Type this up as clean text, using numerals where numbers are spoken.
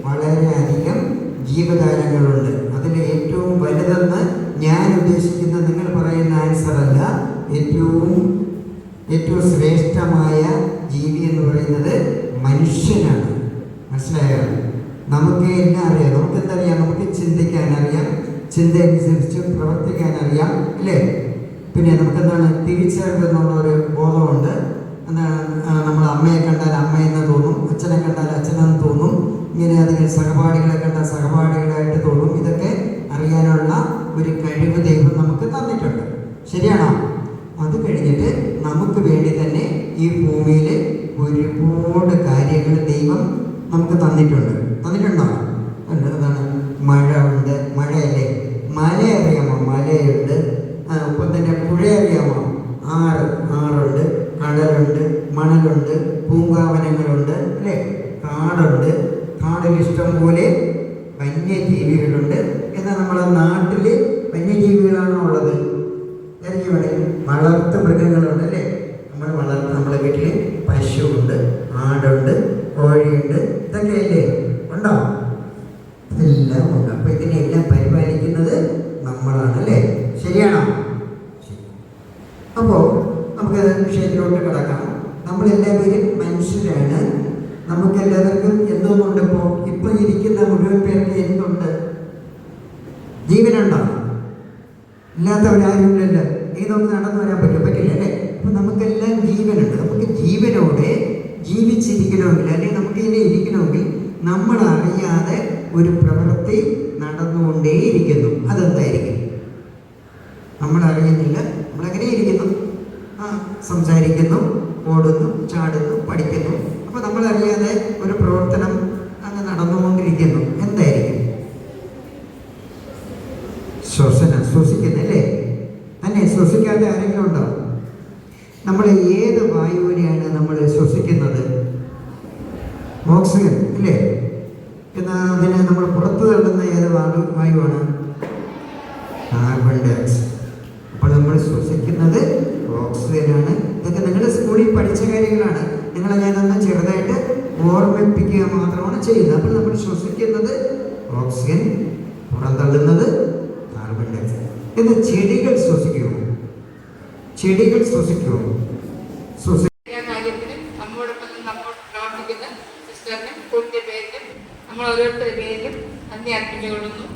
വളരെയധികം ജീവജാലങ്ങളുണ്ട്. അതിൽ ഏറ്റവും വലുതെന്ന് ഞാൻ ഉദ്ദേശിക്കുന്ന നിങ്ങൾ പറയുന്ന ആൻസർ അല്ല. ഏറ്റവും ശ്രേഷ്ഠമായ ജീവി എന്ന് പറയുന്നത് മനുഷ്യനാണ്. മനസ്സിലായോ? നമുക്ക് എല്ലാം അറിയാം. നമുക്ക് എന്തറിയാം? നമുക്ക് ചിന്തിക്കാൻ അറിയാം, ചിന്ത അനുസരിച്ച് പ്രവർത്തിക്കാൻ അറിയാം, അല്ലേ? പിന്നെ നമുക്കെന്താണ് തിരിച്ചറിവ് എന്നുള്ളൊരു ബോധമുണ്ട്. എന്താണ്, നമ്മൾ അമ്മയെ കണ്ടാൽ അമ്മയെന്ന് തോന്നും, അച്ഛനെ കണ്ടാൽ അച്ഛനെന്ന് തോന്നും, ഇങ്ങനെ അതിന് സഹപാഠികളെ കണ്ടാൽ സഹപാഠികളായിട്ട് തോന്നും. ഇതൊക്കെ അറിയാനുള്ള ഒരു കഴിവ് ദൈവം നമുക്ക് തന്നിട്ടുണ്ട്. ശരിയാണോ? അത് കഴിഞ്ഞിട്ട് നമുക്ക് വേണ്ടി തന്നെ ഈ ഭൂമിയിൽ ഒരുപാട് കാര്യങ്ങൾ ദൈവം നമുക്ക് തന്നിട്ടുണ്ടോ? എന്താണ്? മഴ ഉണ്ട്, മഴയല്ലേ? മല അറിയാമോ? മലയുണ്ട്. ഒപ്പം തന്നെ പുഴ അറിയാമോ? ആറുണ്ട്, കടലുണ്ട്, മണലുണ്ട്, പൂങ്കാവനങ്ങളുണ്ട്, അല്ലേ? കാടുണ്ട്. കാടിൽ ഇഷ്ടം പോലെ വന്യജീവികളുണ്ട്. എന്നാൽ നമ്മളെ നാട്ടിൽ വന്യജീവികളാണോ ഉള്ളത്? വളർത്തു മൃഗങ്ങളുണ്ട്, അല്ലേ? നമ്മളെ വീട്ടിൽ പശുവുണ്ട്, ആടുണ്ട്, കോഴിയുണ്ട്. ഇതൊക്കെയല്ലേ ഉണ്ടോ? ഇതെല്ലാം ഉണ്ട്. അപ്പൊ ഇതിനെല്ലാം പരിപാലിക്കുന്നത് നമ്മളാണ്, അല്ലേ? ശരിയാണോ? അപ്പോൾ നമുക്ക് വിഷയത്തിലോട്ട് കിടക്കാം. നമ്മളെല്ലാവരും മനുഷ്യരാണ്. നമുക്കെല്ലാവർക്കും എന്തോന്നുണ്ട്? ഇപ്പോൾ ഇരിക്കുന്ന മുഴുവൻ പേർക്ക് എന്തുണ്ട്? ജീവനുണ്ടോ? ഇല്ലാത്തവരാരുമില്ലല്ലോ. നമുക്ക് നടന്നു വരാൻ പറ്റില്ല, അല്ലേ? അപ്പം നമുക്കെല്ലാം ജീവനുണ്ട്. നമുക്ക് ജീവനോടെ ജീവിച്ചിരിക്കണമെങ്കിൽ, അല്ലെങ്കിൽ നമുക്ക് ഇതിനെ ഇരിക്കണമെങ്കിൽ നമ്മൾ അറിയാതെ ഒരു പ്രവൃത്തി നടന്നുകൊണ്ടേയിരിക്കുന്നു. അതെന്തായിരിക്കും? നമ്മൾ അറിയുന്നില്ല. നമ്മളെങ്ങനെ ഇരിക്കുന്നു? സംസാരിക്കുന്നു, ഓടുന്നു, ചാടുന്നു, പഠിക്കുന്നു. അപ്പോൾ നമ്മളറിയാതെ ഒരു പ്രവർത്തനം അങ്ങ് നടന്നുകൊണ്ടിരിക്കുന്നു. എന്തായിരിക്കും? ശ്വസിക്കുന്നല്ലേ? തന്നെ ശ്വസിക്കാതെ ആരെങ്കിലും ഉണ്ടോ? നമ്മൾ ഏത് വായുവിനെയാണ് നമ്മൾ ശ്വസിക്കുന്നത്? ഓക്സിജൻ, അല്ലേ? എന്നാൽ അതിനെ നമ്മൾ പുറത്തു തള്ളുന്ന ഏത് വായുവാണ്? Carbon dioxide. അപ്പോൾ നമ്മൾ ശ്വസിക്കുന്നത് ഓക്സിജനാണ്. ഇതൊക്കെ നിങ്ങളുടെ സ്കൂളിൽ പഠിച്ച കാര്യങ്ങളാണ്. നിങ്ങളെ ഞാനൊന്ന് ചെറുതായിട്ട് ഓർമ്മിപ്പിക്കുക മാത്രമാണ് ചെയ്യുന്നത്. അപ്പോൾ നമ്മൾ ശ്വസിക്കുന്നത് ഓക്സിജൻ, പുറന്തള്ളുന്നത് കാർബൺ ഡയോക്സൈഡ്. എന്നാൽ ചെടികൾ ശ്വസിക്കുമോ? നമ്മോടൊപ്പം പ്രവർത്തിക്കുന്ന സിസ്റ്ററിനും കുട്ടിയുടെ പേരിലും നമ്മൾ ഓരോരുത്തരുടെ പേരിലും നന്ദി അർപ്പിച്ചുകൊള്ളുന്നു.